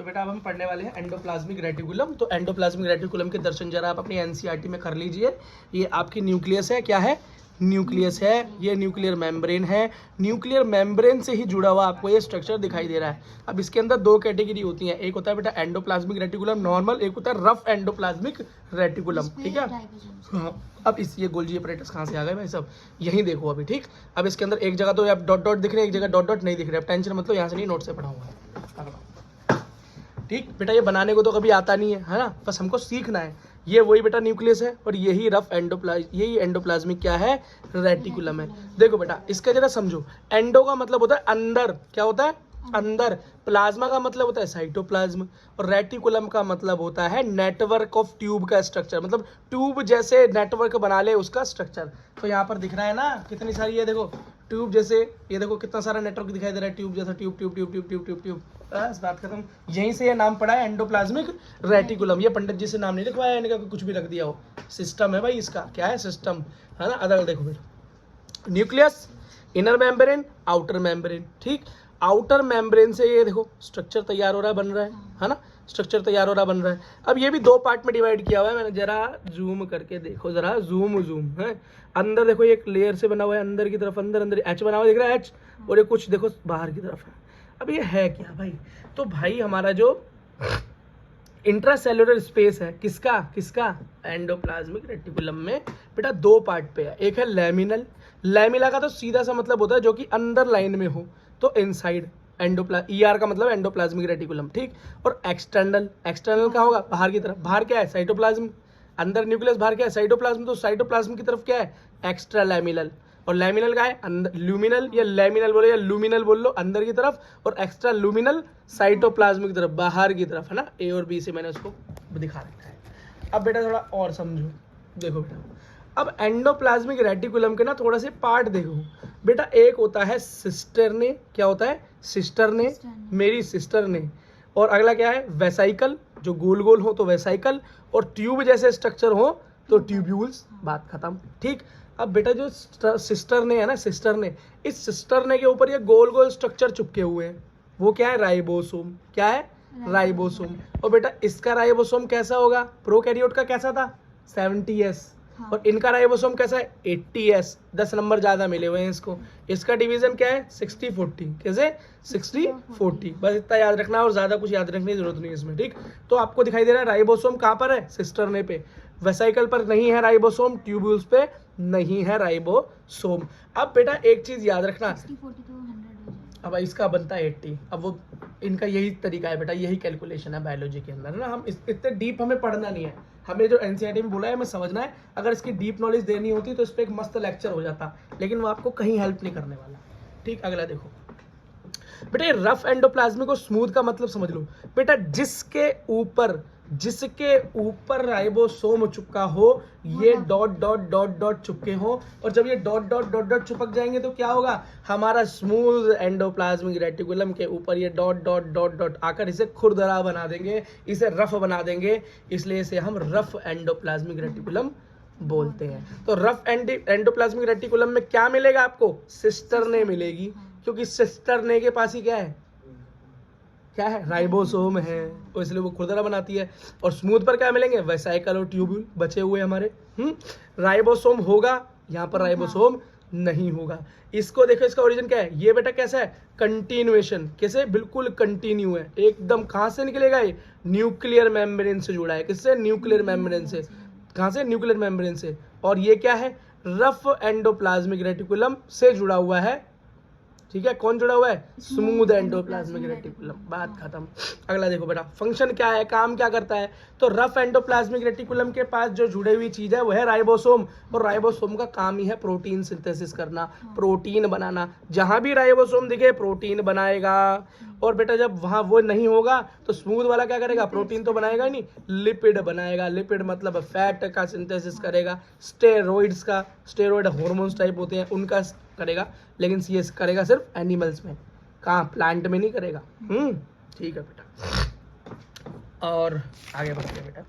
तो बेटा अब हम पढ़ने वाले हैं एंडोप्लाज्मिक रेटिकुलम। तो एंडोप्लाज्मिक रेटिकुलम के दर्शन जरा आप अपनी एनसीईआरटी में कर लीजिए। ये आपकी न्यूक्लियस है, क्या है? न्यूक्लियस है। ये न्यूक्लियर मेम्ब्रेन है। न्यूक्लियर मेम्ब्रेन से ही जुड़ा हुआ आपको ये स्ट्रक्चर दिखाई दे रहा है। अब इसके अंदर दो कैटेगरी होती है, एक होता है बेटा एंडोप्लाज्मिक रेटिकुलम नॉर्मल, एक होता है रफ एंडोप्लाज्मिक रेटिकुलम। ठीक है, हाँ। अब इस ये गोल्जी अपरेटस कहाँ से आ गए भाई सब, यहीं देखो अभी। ठीक, अब इसके अंदर एक जगह तो आप डॉट डॉट दिख रहे हैं, एक जगह डॉट डॉट नहीं दिख रहे। अब टेंशन मतलब यहाँ से नहीं, नोट से पढ़ाऊंगा। ठीक बेटा, ये बनाने को तो कभी आता नहीं है ना, बस हमको सीखना है। ये वही बेटा न्यूक्लियस है और यही रफ यही एंडोप्लाज्मिक क्या है? रेटिकुलम है। देखो बेटा इसका जरा समझो, एंडो का मतलब होता है अंदर, क्या होता है? अंदर। प्लाज्मा का मतलब होता है साइटोप्लाज्म, और रेटिकुलम का मतलब होता है नेटवर्क ऑफ ट्यूब का स्ट्रक्चर, मतलब ट्यूब जैसे नेटवर्क बना ले उसका स्ट्रक्चर। तो यहाँ पर दिख रहा है ना कितनी सारी, ये देखो ट्यूब जैसे, ये देखो कितना सारा नेटवर्क दिखाई दे रहा है, ट्यूब जैसा, tube tube tube tube tube tube tube. बस बात खत्म। यहीं से ये नाम पड़ा है एंडोप्लाज्मिक रेटिकुलम। ये पंडित जी से नाम नहीं लिखवाया इनका, कुछ भी रख दिया हो। सिस्टम है भाई इसका, क्या है? सिस्टम है ना। अदर देखो बेटा, nucleus, inner membrane, outer membrane. ठीक, आउटर मेम्ब्रेन से ये देखो स्ट्रक्चर तैयार हो रहा है, बन रहा है ना। स्ट्रक्चर तैयार हो रहा बन रहा है। अब ये भी दो पार्ट में डिवाइड किया हुआ है मैंने, जरा जूम करके देखो, जरा जूम जूम है। अंदर देखो एक लेयर से बना हुआ है, अंदर की तरफ, अंदर अंदर एच बना हुआ दिख रहा है, एच। और ये कुछ देखो बाहर की तरफ है। अब ये है क्या भाई? तो भाई हमारा जो इंट्रासेल्युलर स्पेस है, किसका किसका? एंडोप्लाज्मिक रेटिकुलम में बेटा दो पार्ट पे है। एक है लैमिनल, लैमिला का तो सीधा सा मतलब होता है जो कि अंदर लाइन में हो, तो इनसाइड ER का मतलब एंडोप्लाज्मिक रेटिकुलम। ठीक, और एक्सटर्नल, एक्सटर्नल क्या होगा? बाहर की तरफ। बाहर क्या है? साइटोप्लाज्म। अंदर न्यूक्लियस, बाहर क्या है? साइटोप्लाज्म। तो साइटोप्लाज्म की तरफ क्या है? एक्स्ट्रा लैमिनल। और लैमिनल का है अंदर, ल्यूमिनल या लैमिनल बोलो या लूमिनल बोल लो, अंदर की तरफ, और एक्स्ट्रा लूमिनल साइटोप्लाज्म की तरफ, बाहर की तरफ, है ना। A और B से मैंने उसको दिखा रखा है। अब बेटा थोड़ा और समझो, देखो बेटा अब एंडोप्लाज्मिक रेटिकुलम के ना थोड़ा से पार्ट देखो बेटा। एक होता है सिस्टर ने, क्या होता है? सिस्टर ने, मेरी सिस्टर ने। और अगला क्या है? वेसाइकल, जो गोल गोल हो तो वेसाइकल, और ट्यूब जैसे स्ट्रक्चर हो तो ट्यूब्यूल्स। बात खत्म। ठीक, अब बेटा जो सिस्टर ने है ना, सिस्टर ने, इस सिस्टर ने के ऊपर ये गोल गोल स्ट्रक्चर चिपके हुए हैं, वो क्या है? राइबोसोम। क्या है? राइबोसोम। और बेटा इसका राइबोसोम कैसा होगा? प्रोकैरियोट का कैसा था? 70S। और इनका राइबोसोम कैसा है? 80S। 10 नंबर ज्यादा मिले हुए हैं इसको। इसका डिवीजन क्या है? 60-40। कैसे? 60-40। बस इतना याद रखना, और ज्यादा कुछ याद रखने की जरूरत नहीं है इसमें। ठीक, तो आपको दिखाई दे रहा है राइबोसोम कहाँ पर है? सिस्टरने पे। वेसाइकल पर नहीं है राइबोसोम, ट्यूब्यूल्स पे नहीं है राइबोसोम। अब बेटा एक चीज याद रखना, अब इसका बनता है 80। अब वो इनका यही तरीका है बेटा, यही कैलकुलेशन है बायोलॉजी के अंदर, है ना। हम इतने डीप हमें पढ़ना नहीं है, हमें जो एनसीईआरटी में बोला है हमें समझना है। अगर इसकी डीप नॉलेज देनी होती तो इस पर एक मस्त लेक्चर हो जाता, लेकिन वो आपको कहीं हेल्प नहीं करने वाला। ठीक, अगला देखो बेटा, ये रफ एंडोप्लाज्मिक और स्मूथ का मतलब समझ लो बेटा। जिसके ऊपर राइबोसोम चिपका हो, ये डॉट डॉट डॉट डॉट चिपके हो, और जब ये डॉट डॉट डॉट डॉट चिपक जाएंगे तो क्या होगा? हमारा स्मूथ एंडोप्लाज्मिक रेटिकुलम के ऊपर ये डॉट डॉट डॉट डॉट आकर इसे खुरदरा बना देंगे, इसे रफ बना देंगे, इसलिए इसे हम रफ एंडोप्लाज्मिक रेटिकुलम बोलते हैं। तो रफ एंडोप्लाज्मिक रेटिकुलम में क्या मिलेगा आपको? सिस्टरने मिलेगी, क्योंकि सिस्टरने के पास ही क्या है? क्या है? राइबोसोम है, तो इसलिए वो खुरदरा बनाती है। और स्मूथ पर क्या मिलेंगे? वेसाइकल और ट्यूब्यूल बचे हुए हमारे। राइबोसोम होगा, यहाँ पर राइबोसोम नहीं होगा। इसको देखो, इसका ओरिजिन क्या है? ये बेटा कैसा है? कंटिन्यूएशन। कैसे? बिल्कुल कंटिन्यू है एकदम। कहाँ से निकलेगा ये? न्यूक्लियर मेम्ब्रेन से जुड़ा है। किससे? न्यूक्लियर मेम्ब्रेन से। कहाँ से? न्यूक्लियर मेम्ब्रेन से। और ये क्या है? रफ एंडोप्लाज्मिक रेटिकुलम से जुड़ा हुआ है। ठीक है, कौन जुड़ा हुआ है? Smooth endoplasmic reticulum. बात खत्म। अगला देखो बेटा, फंक्शन क्या है, काम क्या करता है? तो रफ एंडोप्लाज्मिक रेटिकुलम के पास जो जुड़ी हुई चीज है वो है राइबोसोम, और राइबोसोम का काम ही है प्रोटीन सिंथेसिस करना, प्रोटीन बनाना। जहां भी राइबोसोम दिखे प्रोटीन बनाएगा। और बेटा जब वहां वो नहीं होगा तो स्मूथ वाला क्या करेगा? प्रोटीन तो बनाएगा ही नहीं, लिपिड बनाएगा। लिपिड मतलब फैट का सिंथेसिस करेगा, स्टेरॉइड्स का, स्टेरॉइड हार्मोन्स टाइप होते हैं उनका करेगा, लेकिन ये करेगा सिर्फ एनिमल्स में, कहाँ? प्लांट में नहीं करेगा। ठीक है बेटा, और आगे बढ़ते हैं बेटा।